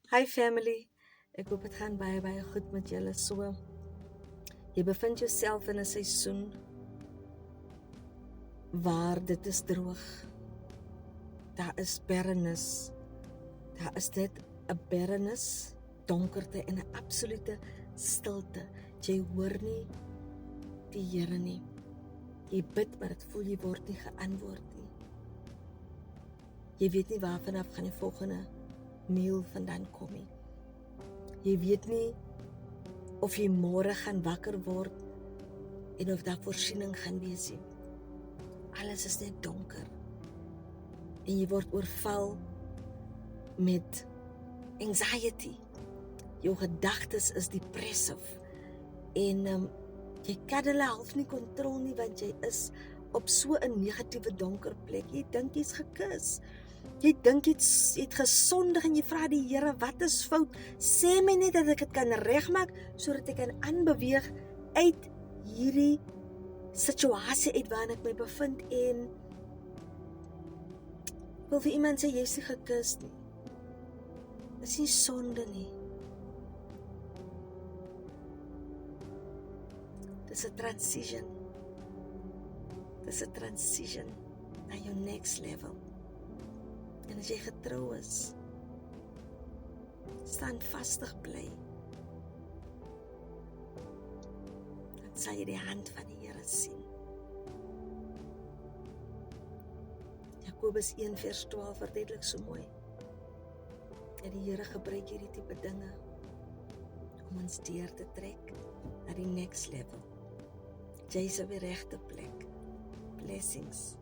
Hi family, ek hoop dit gaan baie goed met julle. So, jy bevind jouself in 'n seisoen waar dit is droog. Daar is barrenness. Daar is dit 'n barrenness, donkerte en 'n absolute stilte. Jy hoor nie die Here nie. Jy bid, maar dit voel jy word nie geantwoord nie. Jy weet nie waarvan af gaan die volgende meal vandaan kom nie. Jy weet nie of jy môre gaan wakker word en of daar voorsiening gaan wees nie. Alles is net donker. En jy word oorval met anxiety. Jou gedagtes is depressive. En jy kan hulle half nie kontrol nie, want jy is op so 'n negatiewe donker plek. Jy dink jy's gekus. Jy dink jy het gesondig en jy vra die Here, wat is fout? Sê my net dat ek dit kan regmaak, sodat ek kan aanbeweeg uit hierdie situasie uit waarin ek my bevind. En wil vir iemand sê, jy's nie gekus nie. Dis nie sonde nie. Dis 'n transition. Dis 'n transition na jou next level. En as jy getrou is, standvastig bly, dan sal jy die hand van die Here sien. Jakobus 1:12 verduidelik so mooi. En die Here gebruik hierdie tipe dinge om ons deur te trek na die next level. Jy's op die regte plek. Blessings.